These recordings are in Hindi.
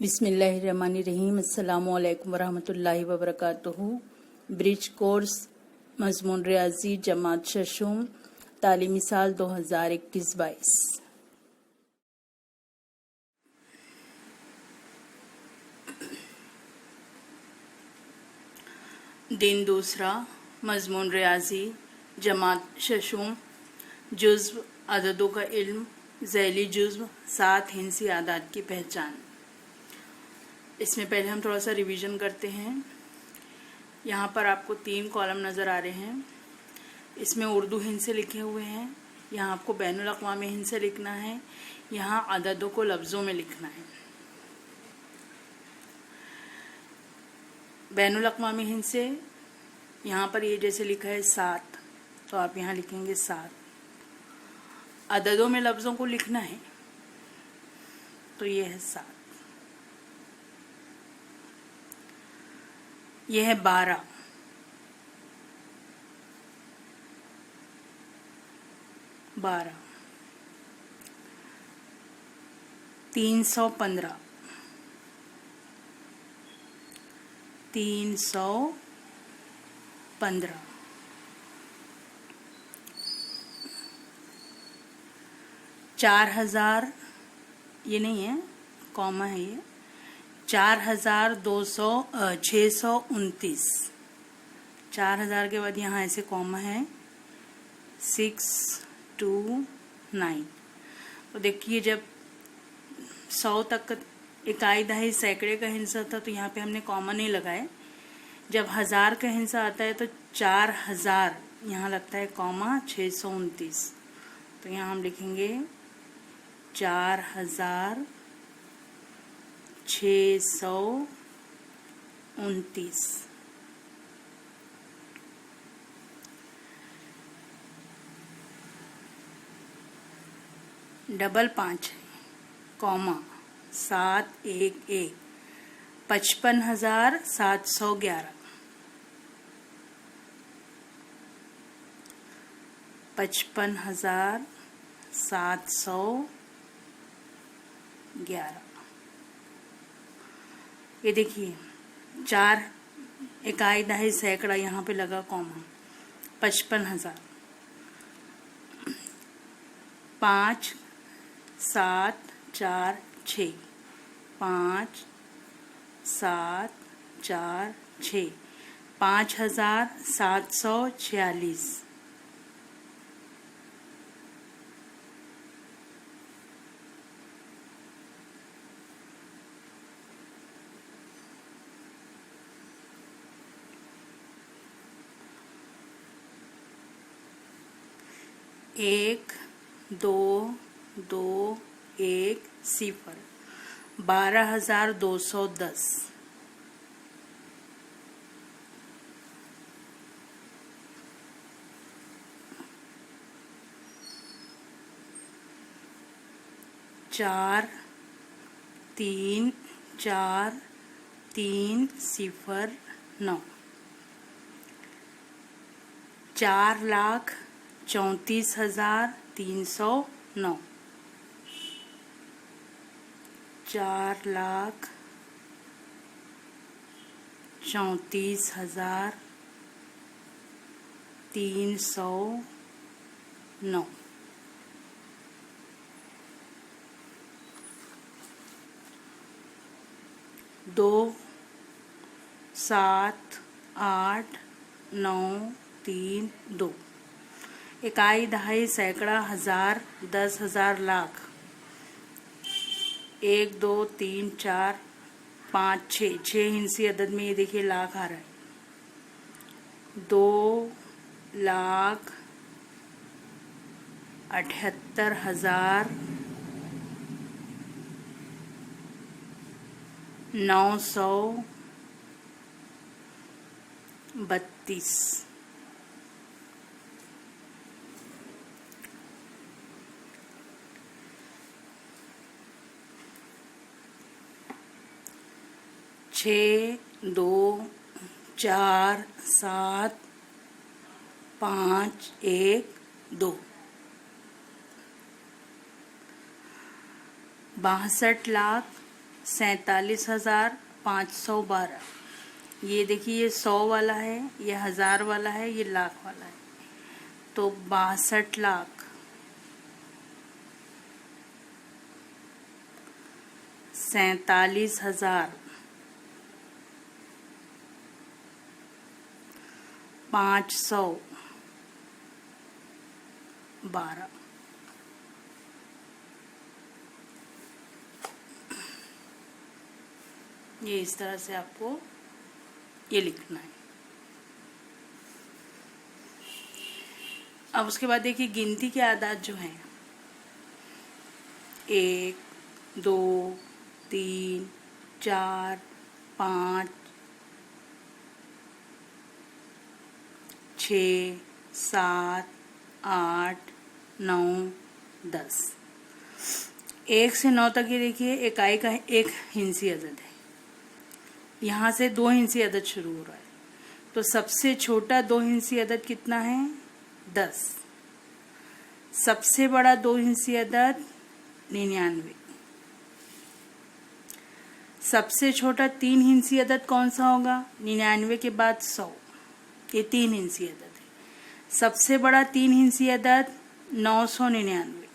बिस्मिल्लाहिर्रहमानिर्रहीम। अस्सलामुअलैकुम वरहमतुल्लाहि वबरकातुहू। ब्रिज कोर्स मजमून रियाजी जमात शशुम तालीमी साल 2021-22। दिन दूसरा मजमून रियाजी जमात शशुम जुज़्व अददों का इल्म ज़ैली जुज़्व 7 हिंसी आदात की पहचान। इसमें पहले हम थोड़ा सा रिवीजन करते हैं। यहाँ पर आपको 3 कॉलम नज़र आ रहे हैं। इसमें उर्दू हिंसे लिखे हुए हैं। यहाँ आपको बैनुल अक़वामी हिंसे लिखना है। यहाँ अददों को लफ्ज़ों में लिखना है। बैनुल अक़वामी हिंसे यहाँ पर ये जैसे लिखा है 7, तो आप यहाँ लिखेंगे 7। अददों में लफ्ज़ों को लिखना है, तो ये है 7। यह है 12, 315, 4000, ये नहीं है, कॉमा है ये, 629। 4000 के बाद यहाँ ऐसे कॉमा है 629। तो देखिए, जब 100 तक इकाई दहाई सैकड़े का हिंसा था तो यहाँ पे हमने कॉमा नहीं लगाए। जब 1000 का हिंसा आता है तो 4000 यहाँ लगता है कॉमा 629। तो यहाँ हम लिखेंगे 4629। Double 5 comma 711, 55,711, 55,711। ये देखिए, 4 इकाई दहाई सैकड़ा यहाँ पे लगा कॉमा, 55,000। 5 7 4 6, 5 7 4 6, 5746। एक 2 2 1 0, 12,210। 4 3 4 3 0 9, 4,34,309, 4,34,309। 2 7 8 9 3 2, इकाई दहाई सैकड़ा हजार 10,000 लाख, 1 2 3 4 5 6 हिंसी अदद में ये देखिए लाख आ रहा है। 2,78,932। छः 2 4 7 5 1 2, 62,67,000, 47,512। ये देखिए, ये 100 वाला है, ये 1000 वाला है, ये लाख वाला है, तो 62 लाख 47,000 512। ये इस तरह से आपको ये लिखना है। अब उसके बाद देखिए गिनती के आदात जो हैं 1 2 3 4 5 6 7 8 9 10। 1 से 9 तक ये देखिए इकाई का एक हिंसी अदद है। यहाँ से 2 हिंसी अदद शुरू हो रहा है, तो सबसे छोटा 2 हिंसी अदद कितना है? 10। सबसे बड़ा 2 हिंसी अदद 99। सबसे छोटा 3 हिंसी अदद कौन सा होगा? 99 के बाद 100, ये 3 हिंसी अदद है। सबसे बड़ा 3 हिंसी अदद 999।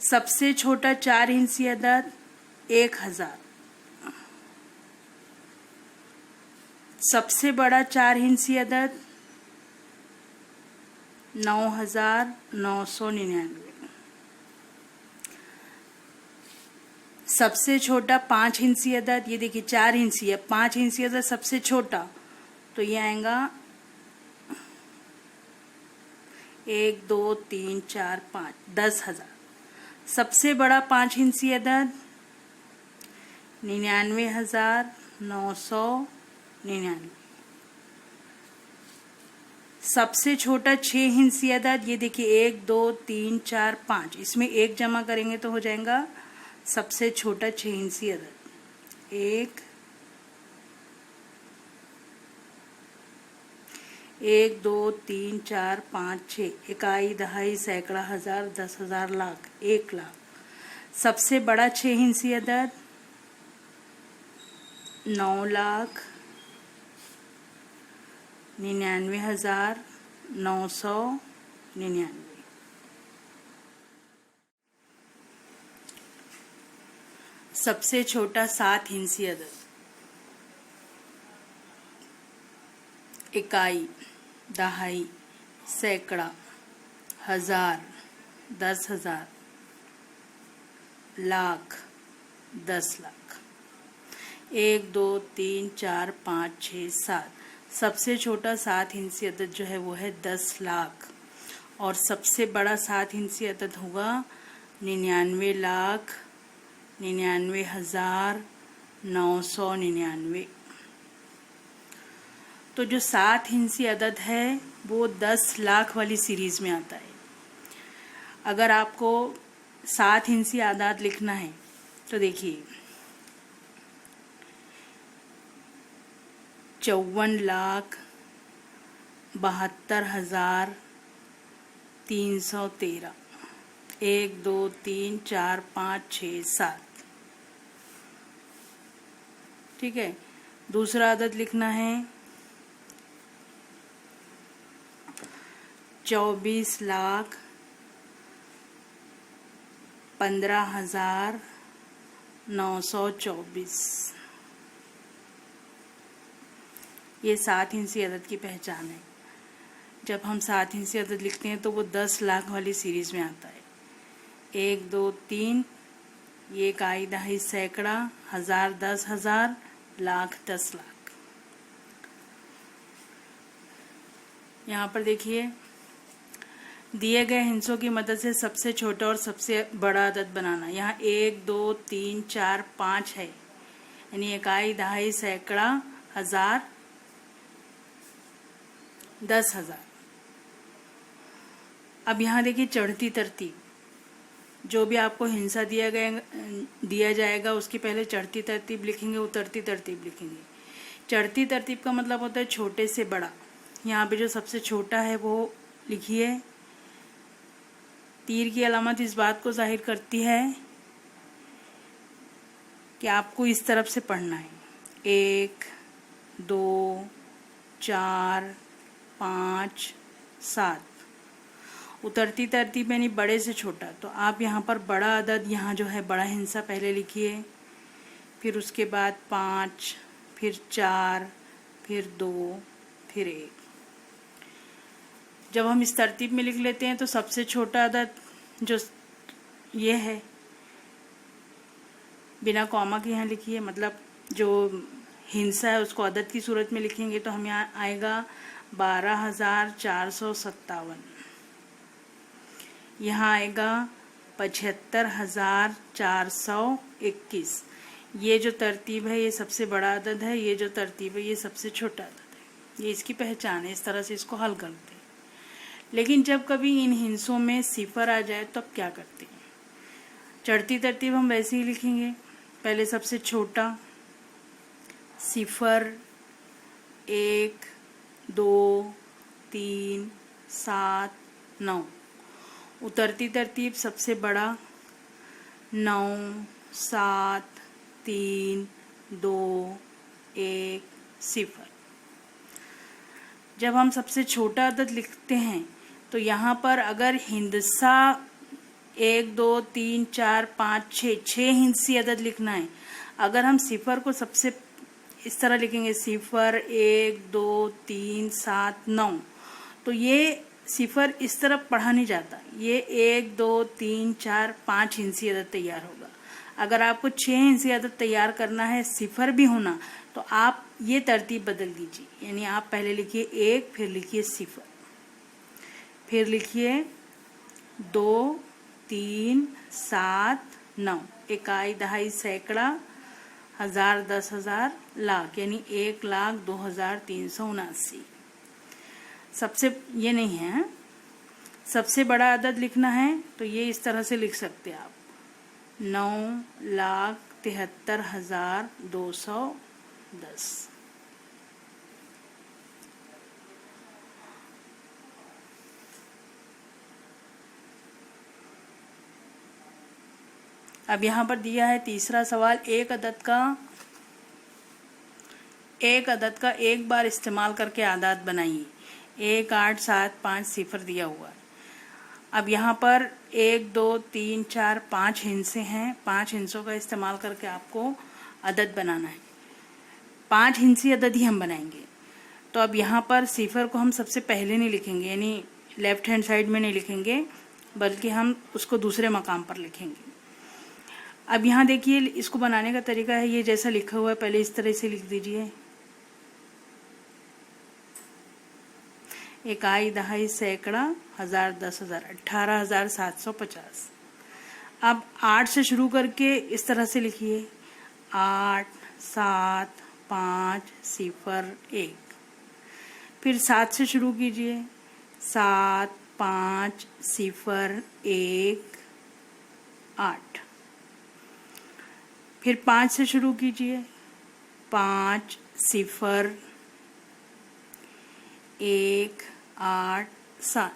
सबसे छोटा 4 हिंसी अदद 1000। सबसे बड़ा 4 हिंसी अदद 9,999। सबसे छोटा 5 हिंसी अदद, ये देखिए 4 हिंसी है, 5 हिंसी अदद सबसे छोटा, तो ये आएगा 1 2 3 4 5 10,000। सबसे बड़ा 5 हिंसी अदद 99,999। सबसे छोटा 6 हिंसी अदद, ये देखिए 1 2 3 4 5, इसमें 1 जमा करेंगे तो हो जाएगा सबसे छोटा 6 हिंसी अदद। 1 2 3 4 5 6, इकाई दहाई सैकड़ा हजार 10,000 लाख 1 लाख। सबसे बड़ा 6 हिंसी अदद 9,99,999। सबसे छोटा 7 हिंसी अदद, इकाई दहाई सैकड़ा हजार 10,000 लाख 10 लाख। 1 2 3 4 5 6 7। सबसे छोटा 7 हिंसी अदद जो है वो है 10 लाख, और सबसे बड़ा 7 हिंसी अदद होगा 99,99,999। तो जो 7 हिंसी अदद है वो 10 लाख वाली सीरीज में आता है। अगर आपको 7 हिंसी आदाद लिखना है तो देखिए 54,72,313। 1 2 3 4 5 6 7। ठीक है। दूसरा आदत लिखना है 24,15,924। ये 7 हिंसी अदद की पहचान है। जब हम 7 हिंसी अदद लिखते हैं तो वो 10 लाख वाली सीरीज में आता है। 1 2 3, ये इकाई दहाई सैकड़ा हजार 10,000 लाख 10 लाख। यहाँ पर देखिए दिए गए हिंसों की मदद से सबसे छोटा और सबसे बड़ा अदद बनाना। यहाँ 1 2 3 4 5 है, यानी इकाई दहाई सैकड़ा हजार 10,000। अब यहाँ देखिए चढ़ती तरतीब, जो भी आपको हिंसा दिया जाएगा उसकी पहले चढ़ती तरतीब लिखेंगे, उतरती तरतीब लिखेंगे। चढ़ती तरतीब का मतलब होता है छोटे से बड़ा। यहाँ पे जो सबसे छोटा है वो लिखिए। तीर की अलामत इस बात को जाहिर करती है कि आपको इस तरफ से पढ़ना है। 1 2 4 5 7 उतरती तरतीब यानी बड़े से छोटा। तो आप यहाँ पर बड़ा अदद, यहाँ जो है बड़ा हिंसा पहले लिखिए, फिर उसके बाद 5, फिर 4, फिर 2, फिर 1। जब हम इस तरतीब में लिख लेते हैं तो सबसे छोटा अदद जो ये है, बिना कॉमा के यहाँ लिखिए, मतलब जो हिंसा है उसको अदद की सूरत में लिखेंगे तो हम यहाँ आएगा 12,457। यहाँ आएगा 75,421। ये जो तरतीब है ये सबसे बड़ा अदद है, ये जो तरतीब है ये सबसे छोटा अदद है। ये इसकी पहचान है, इस तरह से इसको हल करते हैं। लेकिन जब कभी इन हिंसों में सिफर आ जाए तो अब क्या करते हैं? चढ़ती तरतीब हम वैसे ही लिखेंगे। पहले सबसे छोटा सिफर, 1 2 3 7 9। उतरती तरतीब सबसे बड़ा 9 7 3 2 1 0। जब हम सबसे छोटा अदद लिखते हैं तो यहाँ पर अगर हिंसा 1 2 3 4 5 6 हिंसी अदद लिखना है, अगर हम सिफर को सबसे इस तरह लिखेंगे, सिफर 1 2 3 7 9, तो ये सिफर इस तरफ पढ़ा नहीं जाता, ये 1 2 3 4 5 हिंसी अदद तैयार होगा। अगर आपको 6 हिंसी अदद तैयार करना है, सिफर भी होना, तो आप ये तरतीब बदल दीजिए। यानी आप पहले लिखिए 1, फिर लिखिए सिफर, फिर लिखिए 2 3 7 9, इकाई दहाई सैकड़ा हजार दस हजार लाख, यानी 1,02,379। सबसे ये नहीं है, सबसे बड़ा अदद लिखना है तो ये इस तरह से लिख सकते हैं आप, 9,73,210। अब यहाँ पर दिया है तीसरा सवाल, एक अदद का एक बार इस्तेमाल करके आदाद बनाइए। 1 8 7 5 सिफर दिया हुआ है। अब यहाँ पर 1 2 3 4 5 हिंसे हैं, 5 हिंसों का इस्तेमाल करके आपको अदद बनाना है। 5 हिंसी अदद ही हम बनाएंगे। तो अब यहाँ पर सिफर को हम सबसे पहले नहीं लिखेंगे, यानी लेफ्ट हैंड साइड में नहीं लिखेंगे, बल्कि हम उसको दूसरे मकाम पर लिखेंगे। अब यहाँ देखिए, इसको बनाने का तरीका है, ये जैसा लिखा हुआ है पहले इस तरह से लिख दीजिए, इकाई दहाई सैकड़ा हजार दस हजार 18,750। अब 8 से शुरू करके इस तरह से लिखिए, 8 7 5 0 1। फिर 7 से शुरू कीजिए, 7 5 0 1 8। फिर 5 से शुरू कीजिए, 5 0 1 8 7।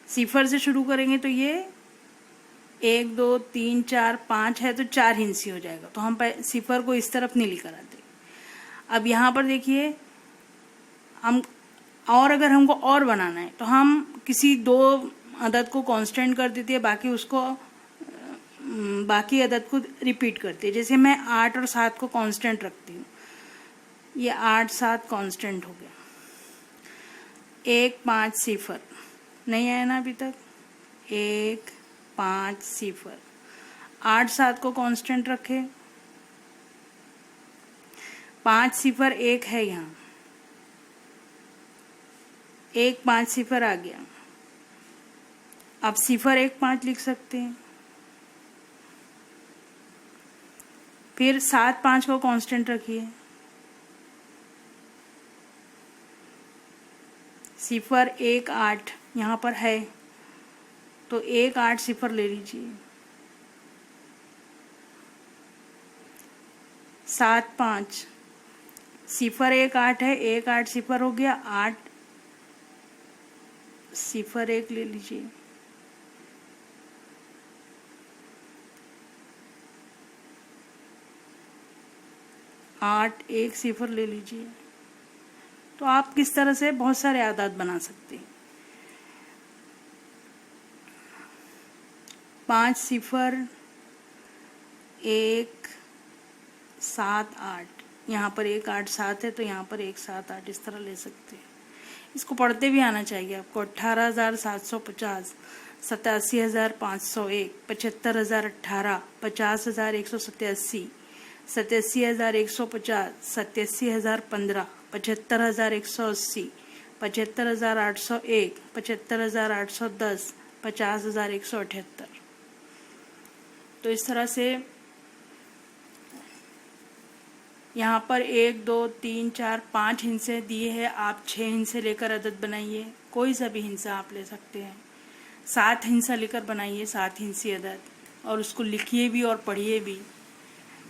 सिफर से शुरू करेंगे तो ये 1 2 3 4 5 है तो 4 हिंसी हो जाएगा, तो हम सिफर को इस तरफ नहीं लेकर आते। अब यहाँ पर देखिए, हम और अगर हमको और बनाना है तो हम किसी 2 अदद को कांस्टेंट कर देते हैं, बाकी अदद को रिपीट करते हैं। जैसे मैं 8 और 7 को कांस्टेंट रखती हूँ, ये 8 7 कांस्टेंट हो गया। 1 5 0 नहीं आया ना अभी तक, 1 5 0। 8 7 को कांस्टेंट रखे, 5 0 1 है यहाँ, 1 5 0 आ गया। अब 0 1 5 लिख सकते हैं। फिर 7 5 को कांस्टेंट रखिए, 0 1 8 यहाँ पर है तो 1 8 0 ले लीजिए। 7 5 0 1 8 है, 1 8 0 हो गया, 8 0 1 ले लीजिए। 8 एक सिफर ले लीजिए। तो आप किस तरह से बहुत सारे आदाद बना सकते हैं। 5 सिफर 1 7 8, यहाँ पर 1 8 7 है तो यहाँ पर 1 7 8 इस तरह ले सकते हैं। इसको पढ़ते भी आना चाहिए आपको। 18,750, 87,501, 75,018, 50,187, 87,150, 87,015, 75,180, 75,801, 75,810, 50,178। तो इस तरह से यहाँ पर 1 2 3 4 5 हिंसे दिए हैं। आप 6 हिंसे लेकर अदद बनाइए। कोई सा भी हिंसा आप ले सकते हैं। 7 हिंसा लेकर बनाइए 7 हिंसी अदद, और उसको लिखिए भी और पढ़िए भी।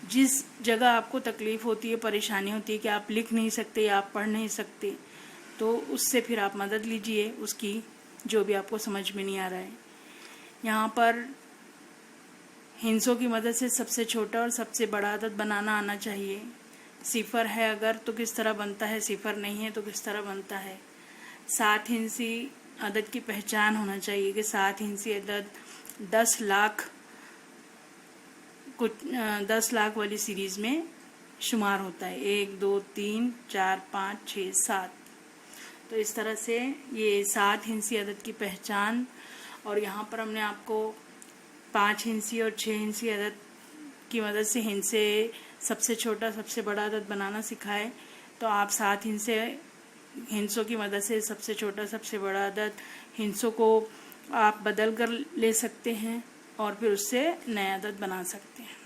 जिस जगह आपको तकलीफ होती है, परेशानी होती है कि आप लिख नहीं सकते या आप पढ़ नहीं सकते, तो उससे फिर आप मदद लीजिए उसकी, जो भी आपको समझ में नहीं आ रहा है। यहाँ पर हिंसों की मदद से सबसे छोटा और सबसे बड़ा अदद बनाना आना चाहिए। सिफर है अगर तो किस तरह बनता है, सिफर नहीं है तो किस तरह बनता है। 7 हिंसी अदद की पहचान होना चाहिए कि 7 हिंसी अदद 10 लाख कुछ 10 लाख वाली सीरीज में शुमार होता है। 1 2 3 4 5 6 7। तो इस तरह से ये 7 हिंसी अदद की पहचान, और यहाँ पर हमने आपको 5 हिंसी और 6 हिंसी अदद की मदद से हिंसे सबसे छोटा सबसे बड़ा अदद बनाना सिखाए। तो आप 7 हिंसों की मदद से सबसे छोटा सबसे बड़ा अदद हिंसों को आप बदल कर ले सकते हैं और फिर उससे नया अदद बना सकते हैं।